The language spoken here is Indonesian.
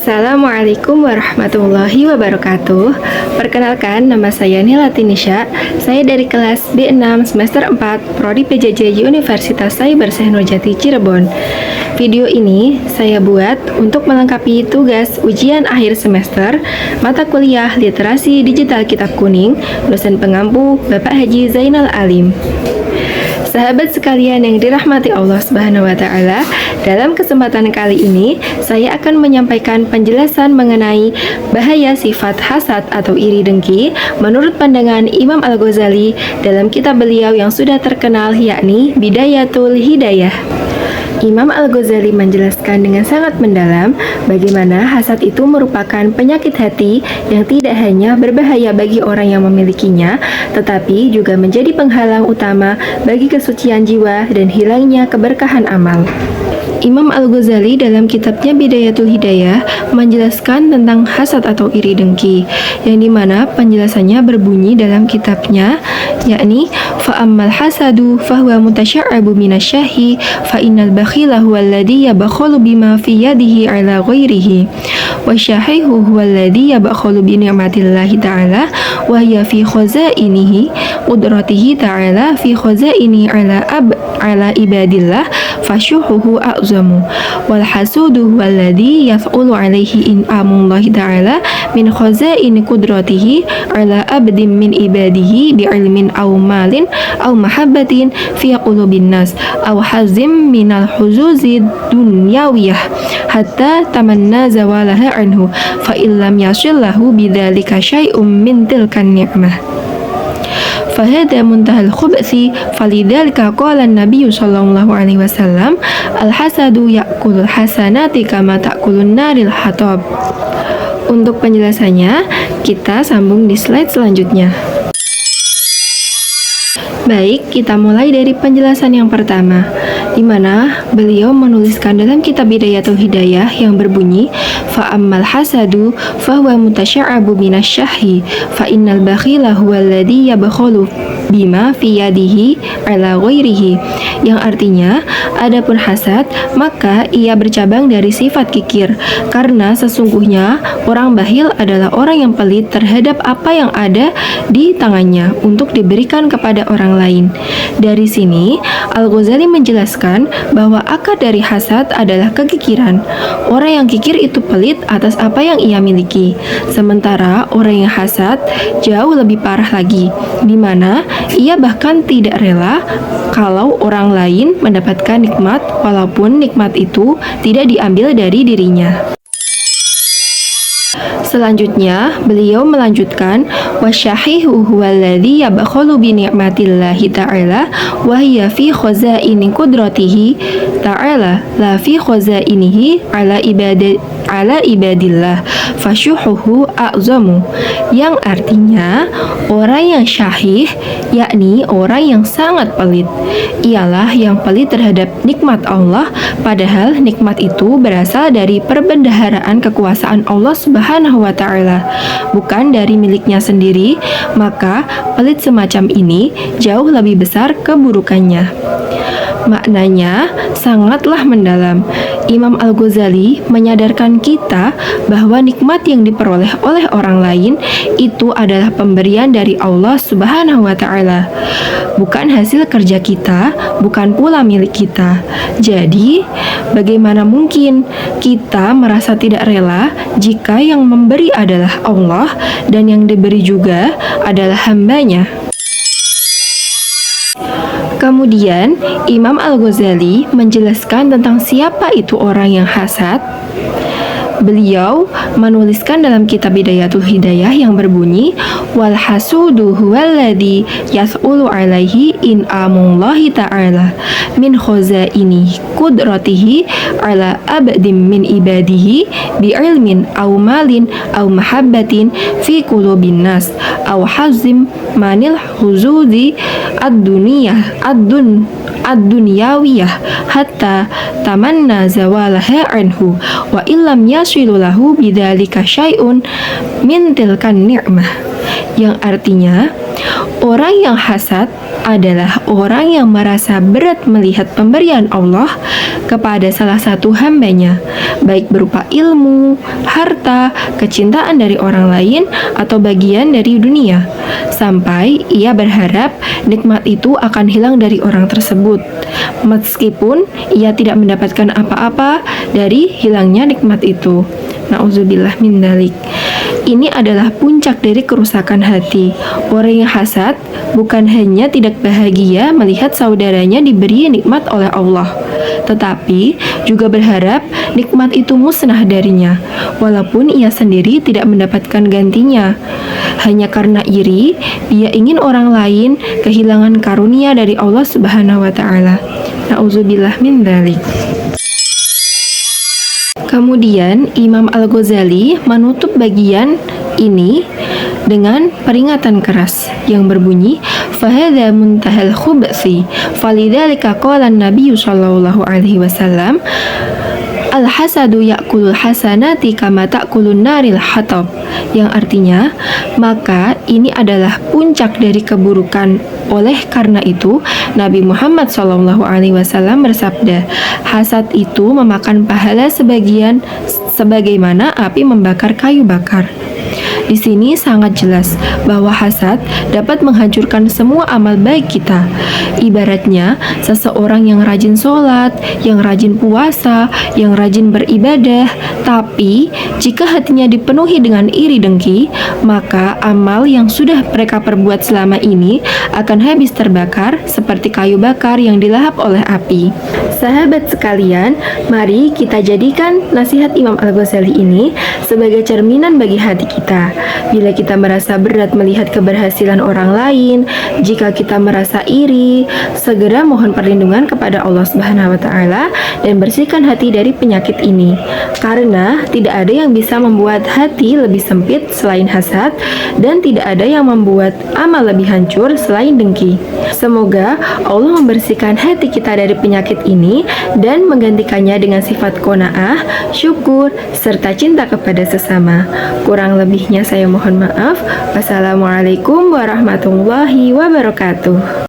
Assalamualaikum warahmatullahi wabarakatuh. Perkenalkan, nama saya Nila Tinisha. Saya dari kelas B6 semester 4 Prodi PJJ Universitas Cyber Nurjati Cirebon. Video ini saya buat untuk melengkapi tugas ujian akhir semester mata kuliah Literasi Digital Kitab Kuning, dosen pengampu Bapak Haji Zainal Alim. Sahabat sekalian yang dirahmati Allah Subhanahu wa taala, dalam kesempatan kali ini saya akan menyampaikan penjelasan mengenai bahaya sifat hasad atau iri dengki menurut pandangan Imam Al-Ghazali dalam kitab beliau yang sudah terkenal, yakni Bidayatul Hidayah. Imam Al-Ghazali menjelaskan dengan sangat mendalam bagaimana hasad itu merupakan penyakit hati yang tidak hanya berbahaya bagi orang yang memilikinya, tetapi juga menjadi penghalang utama bagi kesucian jiwa dan hilangnya keberkahan amal. Imam Al-Ghazali dalam kitabnya Bidayatul Hidayah menjelaskan tentang hasad atau iri dengki, yang dimana penjelasannya berbunyi dalam kitabnya, yakni fa'ammal hasadu fahuwa mutasya'abu minasyahi fa'innal bakhila huwalladhi yabakhalu bima fi yadihi ala ghairihi wasyahihu huwalladhi yabakhalu bi ni'matillahi ta'ala wa hiya fi khazainihi qudratihi ta'ala fi khazaini ala ibadillah fasyuhuhu a'zamu wal hasudu walladhi yaf'ulu alaihi in'amullahi ta'ala min khazaini qudratihi ala abdin min ibadihi bi'ilmin aw malin aw mahabbatin fi qulubin nas aw hazim minal huzuzi dunyawiyah hatta tamanna zawalaha anhu fa illam yashillahu bidzalika syai'um min tilkan ni'mah. فهذا منتهى الخبث فلذلك قال النبي صلى الله عليه وسلم الحسد يأكل الحسنات كما تأكل النار الحطب. Untuk penjelasannya, kita sambung di slide selanjutnya. Baik, kita mulai dari penjelasan yang pertama, di mana beliau menuliskan dalam kitab Bidayatul Hidayah yang berbunyi fa'ammal hasadu fahuwa mutasya'abu minasyahi fa'innal bakhila huwalladhi yabakhalu bima fi yadihi ala ghairihi, yang artinya adapun hasad maka ia bercabang dari sifat kikir, karena sesungguhnya orang bakhil adalah orang yang pelit terhadap apa yang ada di tangannya untuk diberikan kepada orang lain. Dari sini Al-Ghazali menjelaskan bahwa akar dari hasad adalah kekikiran. Orang yang kikir itu pelit atas apa yang ia miliki, sementara orang yang hasad jauh lebih parah lagi, di mana ia bahkan tidak rela kalau orang lain mendapatkan nikmat walaupun nikmat itu tidak diambil dari dirinya. Selanjutnya, beliau melanjutkan wasyahihu huwallazi yabkhalu bi ni'matillahi ta'ala wa hiya fi khazaini qudratihi ta'ala la fi khazainihi ala ibadillah fasyuhuhu a'zamu, yang artinya orang yang syahih, yakni orang yang sangat pelit, ialah yang pelit terhadap nikmat Allah, padahal nikmat itu berasal dari perbendaharaan kekuasaan Allah Subhanahu wa ta'ala, bukan dari miliknya sendiri. Maka pelit semacam ini jauh lebih besar keburukannya. Maknanya sangatlah mendalam. Imam Al-Ghazali menyadarkan kita bahwa nikmat yang diperoleh oleh orang lain itu adalah pemberian dari Allah Subhanahu wa ta'ala, bukan hasil kerja kita, bukan pula milik kita. Jadi, bagaimana mungkin kita merasa tidak rela jika yang memberi adalah Allah dan yang diberi juga adalah hambanya? Kemudian, Imam Al-Ghazali menjelaskan tentang siapa itu orang yang hasad. Beliau menuliskan dalam kitab Bidayatul Hidayah yang berbunyi wal hasudu huwallazi yas'ulu alaihi in'amullahi ta'ala min khazaini qudratihi ala abdim min ibadihi bi'ilmin aw malin aw mahabbatin fi qulubin nas aw hazim manil huzudi ad-dunyawiyah hatta tamanna zawalaha anhu wa illam yasilu lahu bidzalika syai'un min tilkan ni'mah, yang artinya orang yang hasad adalah orang yang merasa berat melihat pemberian Allah kepada salah satu hambanya, baik berupa ilmu, harta, kecintaan dari orang lain, atau bagian dari dunia, sampai ia berharap nikmat itu akan hilang dari orang tersebut, meskipun ia tidak mendapatkan apa-apa dari hilangnya nikmat itu. Nauzubillah min dzalik. Ini adalah puncak dari kerusakan hati. Orang yang hasad bukan hanya tidak bahagia melihat saudaranya diberi nikmat oleh Allah, tetapi juga berharap nikmat itu musnah darinya, walaupun ia sendiri tidak mendapatkan gantinya. Hanya karena iri, dia ingin orang lain kehilangan karunia dari Allah Subhanahu wa taala. Nauzubillah min dzalik. Kemudian Imam Al-Ghazali menutup bagian ini dengan peringatan keras yang berbunyi, "Fahadha muntahal khubsi, falidzalika qala an-nabiy sallallahu alaihi wasallam, al-hasadu ya'kulul hasanati kama ta'kulun naril hatab." Yang artinya, maka ini adalah puncak dari keburukan. Oleh karena itu, Nabi Muhammad SAW bersabda, hasad itu memakan pahala sebagian sebagaimana api membakar kayu bakar. Di sini sangat jelas bahwa hasad dapat menghancurkan semua amal baik kita. Ibaratnya, seseorang yang rajin sholat, yang rajin puasa, yang rajin beribadah, tapi jika hatinya dipenuhi dengan iri dengki, maka amal yang sudah mereka perbuat selama ini akan habis terbakar seperti kayu bakar yang dilahap oleh api. Sahabat sekalian, mari kita jadikan nasihat Imam Al-Ghazali ini sebagai cerminan bagi hati kita. Bila kita merasa berat melihat keberhasilan orang lain, jika kita merasa iri, segera mohon perlindungan kepada Allah Subhanahu wa taala dan bersihkan hati dari penyakit ini. Karena tidak ada yang bisa membuat hati lebih sempit selain hasad, dan tidak ada yang membuat amal lebih hancur selain dengki. Semoga Allah membersihkan hati kita dari penyakit ini dan menggantikannya dengan sifat qanaah, syukur, serta cinta kepada sesama. Kurang lebihnya saya mohon maaf. Wassalamualaikum warahmatullahi wabarakatuh.